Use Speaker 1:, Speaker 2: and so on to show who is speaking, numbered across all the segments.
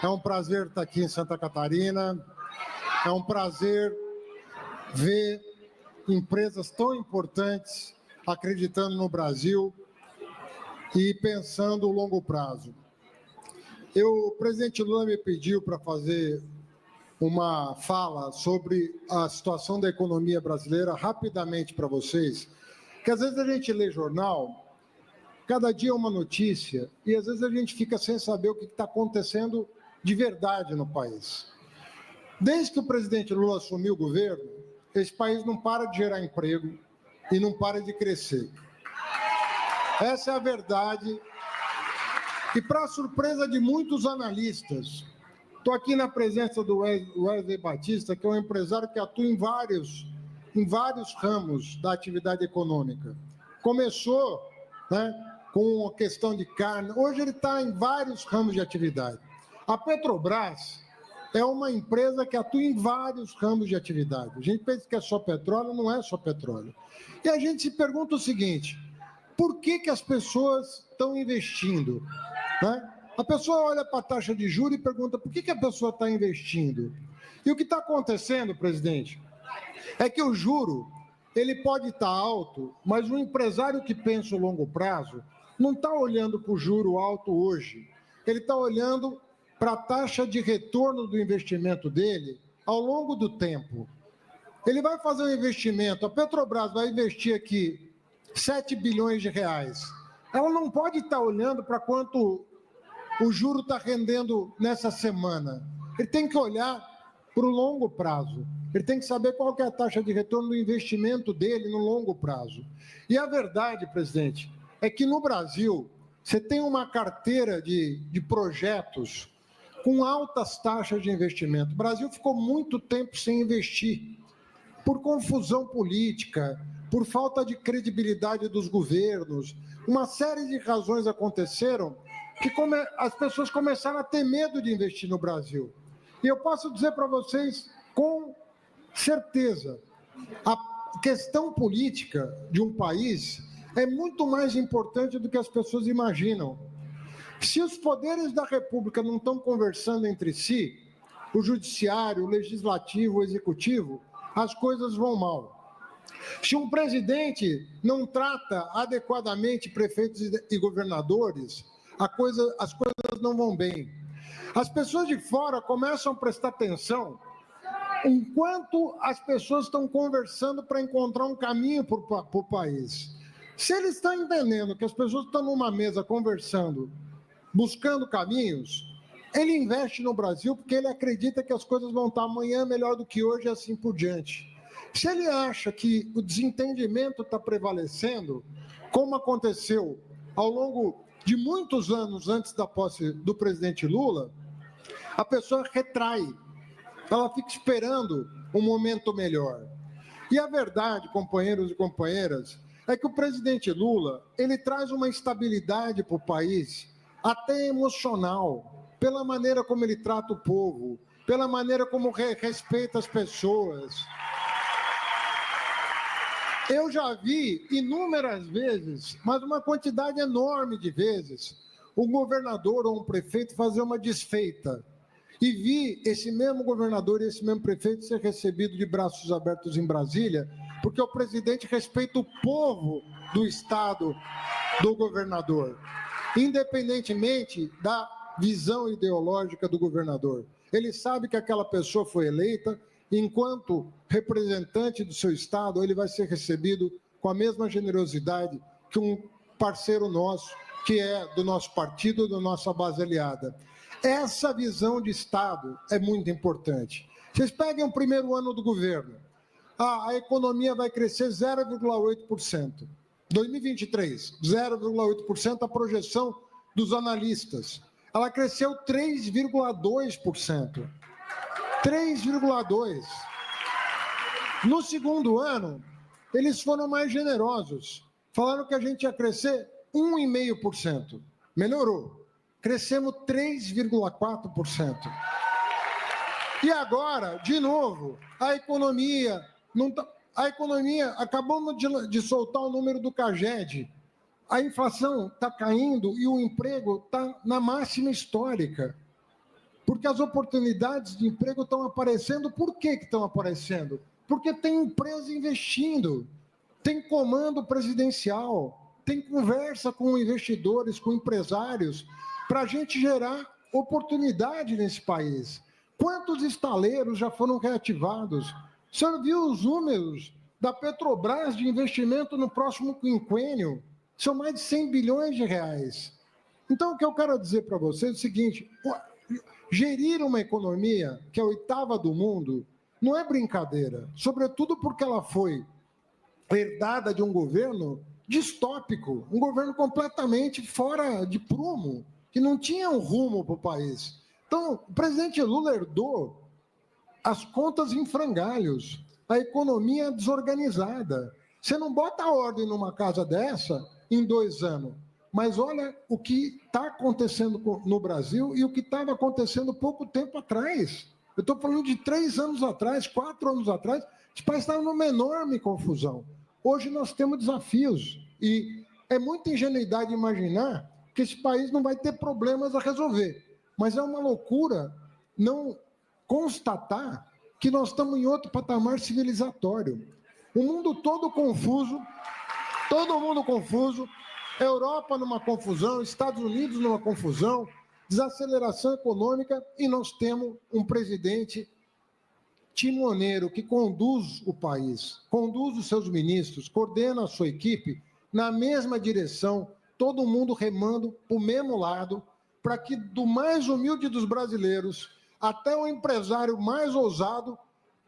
Speaker 1: É um prazer estar aqui em Santa Catarina, é um prazer ver empresas tão importantes acreditando no Brasil e pensando no longo prazo. O presidente Lula me pediu para fazer uma fala sobre a situação da economia brasileira rapidamente para vocês, que às vezes a gente lê jornal, cada dia é uma notícia, e às vezes a gente fica sem saber o que está acontecendo de verdade no país. Desde que o presidente Lula assumiu o governo, esse país não para de gerar emprego e não para de crescer. Essa é a verdade. E, para surpresa de muitos analistas, estou aqui na presença do Wesley Batista, que é um empresário que atua em vários ramos da atividade econômica. Começou, com a questão de carne, hoje ele está em vários ramos de atividade. A Petrobras é uma empresa que atua em vários ramos de atividade. A gente pensa que é só petróleo, não é só petróleo. E a gente se pergunta o seguinte: por que as pessoas estão investindo? A pessoa olha para a taxa de juros e pergunta por que a pessoa está investindo. E o que está acontecendo, presidente, é que o juro ele pode estar alto, mas o empresário que pensa o longo prazo não está olhando para o juro alto hoje. Ele está olhando para a taxa de retorno do investimento dele ao longo do tempo. Ele vai fazer um investimento, a Petrobras vai investir aqui 7 bilhões de reais. Ela não pode estar olhando para quanto o juro está rendendo nessa semana. Ele tem que olhar para o longo prazo. Ele tem que saber qual que é a taxa de retorno do investimento dele no longo prazo. E a verdade, presidente, é que no Brasil você tem uma carteira de projetos com altas taxas de investimento. O Brasil ficou muito tempo sem investir, por confusão política, por falta de credibilidade dos governos. Uma série de razões aconteceram que as pessoas começaram a ter medo de investir no Brasil. E eu posso dizer para vocês com certeza, a questão política de um país é muito mais importante do que as pessoas imaginam. Se os poderes da República não estão conversando entre si, o judiciário, o legislativo, o executivo, as coisas vão mal. Se um presidente não trata adequadamente prefeitos e governadores, as coisas não vão bem. As pessoas de fora começam a prestar atenção enquanto as pessoas estão conversando para encontrar um caminho para o país. Se ele está entendendo que as pessoas estão numa mesa conversando, buscando caminhos, ele investe no Brasil porque ele acredita que as coisas vão estar amanhã melhor do que hoje e assim por diante. Se ele acha que o desentendimento está prevalecendo, como aconteceu ao longo de muitos anos antes da posse do presidente Lula, a pessoa retrai, ela fica esperando um momento melhor. E a verdade, companheiros e companheiras, é que o presidente Lula, ele traz uma estabilidade para o país, até emocional, pela maneira como ele trata o povo, pela maneira como respeita as pessoas. Eu já vi inúmeras vezes, mas uma quantidade enorme de vezes, um governador ou um prefeito fazer uma desfeita. E vi esse mesmo governador e esse mesmo prefeito ser recebido de braços abertos em Brasília, porque o presidente respeita o povo do estado do governador, independentemente da visão ideológica do governador. Ele sabe que aquela pessoa foi eleita, enquanto representante do seu estado, ele vai ser recebido com a mesma generosidade que um parceiro nosso, que é do nosso partido, da nossa base aliada. Essa visão de Estado é muito importante. Vocês peguem o primeiro ano do governo, a economia vai crescer 0,8%. 2023, 0,8% a projeção dos analistas. Ela cresceu 3,2%. 3,2%. No segundo ano, eles foram mais generosos. Falaram que a gente ia crescer 1,5%. Melhorou. Crescemos 3,4%. E agora, de novo, a economia não tá, acabamos de soltar o número do CAGED. A inflação está caindo e o emprego está na máxima histórica. Porque as oportunidades de emprego estão aparecendo. Por que estão aparecendo? Porque tem empresa investindo, tem comando presidencial, tem conversa com investidores, com empresários, para a gente gerar oportunidade nesse país. Quantos estaleiros já foram reativados? O senhor viu os números da Petrobras de investimento no próximo quinquênio? São mais de 100 bilhões de reais. Então, o que eu quero dizer para vocês é o seguinte: gerir uma economia que é a 8ª do mundo não é brincadeira, sobretudo porque ela foi herdada de um governo distópico, um governo completamente fora de prumo, que não tinha um rumo para o país. Então, o presidente Lula herdou as contas em frangalhos, a economia desorganizada. Você não bota ordem numa casa dessa em 2 anos. Mas olha o que está acontecendo no Brasil e o que estava acontecendo pouco tempo atrás. Eu estou falando de 3 anos atrás, 4 anos atrás, esse país estava numa enorme confusão. Hoje nós temos desafios e é muita ingenuidade imaginar que esse país não vai ter problemas a resolver. Mas é uma loucura não constatar que nós estamos em outro patamar civilizatório. O mundo todo confuso, todo mundo confuso, Europa numa confusão, Estados Unidos numa confusão, desaceleração econômica, e nós temos um presidente timoneiro que conduz o país, conduz os seus ministros, coordena a sua equipe na mesma direção, todo mundo remando para o mesmo lado, para que do mais humilde dos brasileiros até o empresário mais ousado,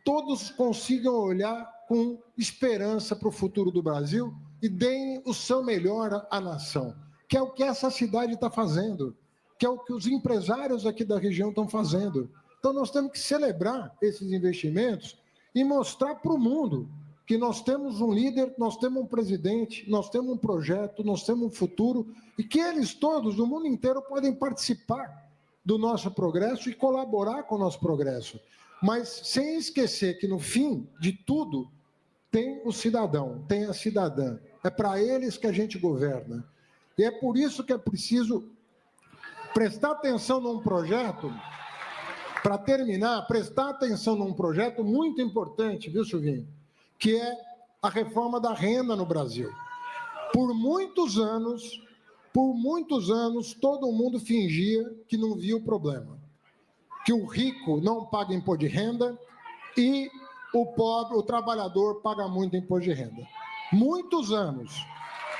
Speaker 1: todos consigam olhar com esperança para o futuro do Brasil e deem o seu melhor à nação, que é o que essa cidade está fazendo, que é o que os empresários aqui da região estão fazendo. Então, nós temos que celebrar esses investimentos e mostrar para o mundo que nós temos um líder, nós temos um presidente, nós temos um projeto, nós temos um futuro, e que eles todos, do mundo inteiro, podem participar do nosso progresso e colaborar com o nosso progresso. Mas sem esquecer que, no fim de tudo, tem o cidadão, tem a cidadã. É para eles que a gente governa. E é por isso que é preciso prestar atenção num projeto, para terminar, prestar atenção num projeto muito importante, viu, Silvinho? Que é a reforma da renda no Brasil. Por muitos anos, todo mundo fingia que não via o problema. Que o rico não paga imposto de renda e o pobre, o trabalhador, paga muito imposto de renda. Muitos anos.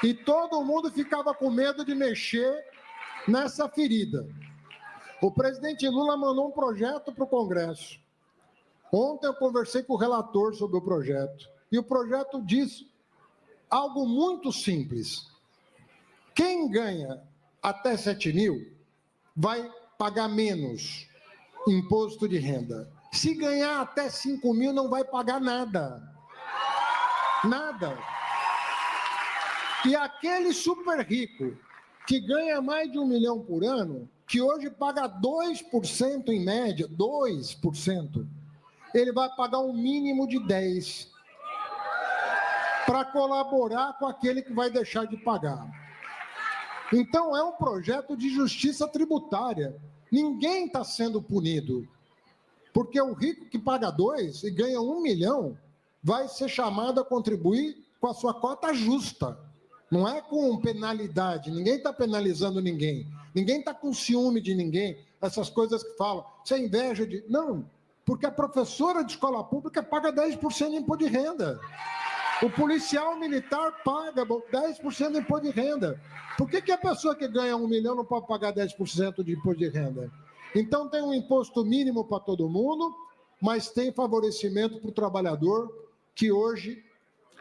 Speaker 1: E todo mundo ficava com medo de mexer nessa ferida. O presidente Lula mandou um projeto para o Congresso. Ontem eu conversei com o relator sobre o projeto. E o projeto diz algo muito simples. Quem ganha até 7 mil vai pagar menos imposto de renda. Se ganhar até 5 mil, não vai pagar nada. Nada. E aquele super rico que ganha mais de 1 milhão por ano, que hoje paga 2% em média, 2%, ele vai pagar um mínimo de 10% para colaborar com aquele que vai deixar de pagar. Então, é um projeto de justiça tributária. Ninguém está sendo punido. Porque o rico que paga 2 e ganha 1 milhão vai ser chamado a contribuir com a sua cota justa. Não é com penalidade. Ninguém está penalizando ninguém. Ninguém está com ciúme de ninguém. Essas coisas que falam. Isso é inveja de... Não, porque a professora de escola pública paga 10% de imposto de renda. O policial militar paga 10% de imposto de renda. Por que a pessoa que ganha 1 milhão não pode pagar 10% de imposto de renda? Então, tem um imposto mínimo para todo mundo, mas tem favorecimento para o trabalhador, que hoje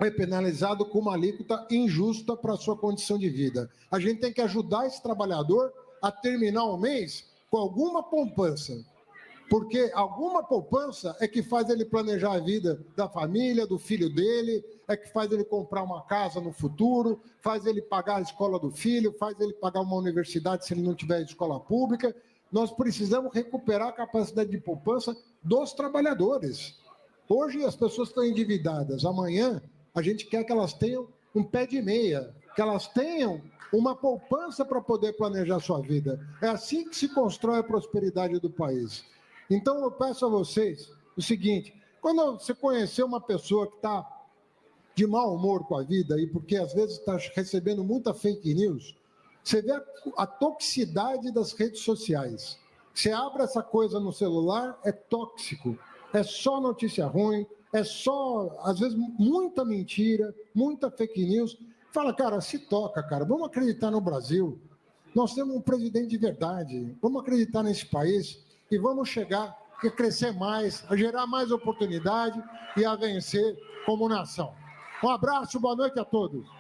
Speaker 1: é penalizado com uma alíquota injusta para a sua condição de vida. A gente tem que ajudar esse trabalhador a terminar o mês com alguma poupança, porque alguma poupança é que faz ele planejar a vida da família, do filho dele, é que faz ele comprar uma casa no futuro, faz ele pagar a escola do filho, faz ele pagar uma universidade se ele não tiver escola pública. Nós precisamos recuperar a capacidade de poupança dos trabalhadores. Hoje as pessoas estão endividadas, amanhã a gente quer que elas tenham um pé de meia, que elas tenham uma poupança para poder planejar sua vida. É assim que se constrói a prosperidade do país. Então, eu peço a vocês o seguinte, quando você conhecer uma pessoa que está de mau humor com a vida, e porque às vezes está recebendo muita fake news, você vê a toxicidade das redes sociais. Você abre essa coisa no celular, é tóxico, é só notícia ruim, é só, às vezes, muita mentira, muita fake news. Fala, cara, se toca, cara, vamos acreditar no Brasil. Nós temos um presidente de verdade, vamos acreditar nesse país e vamos chegar a crescer mais, a gerar mais oportunidade e a vencer como nação. Um abraço, boa noite a todos.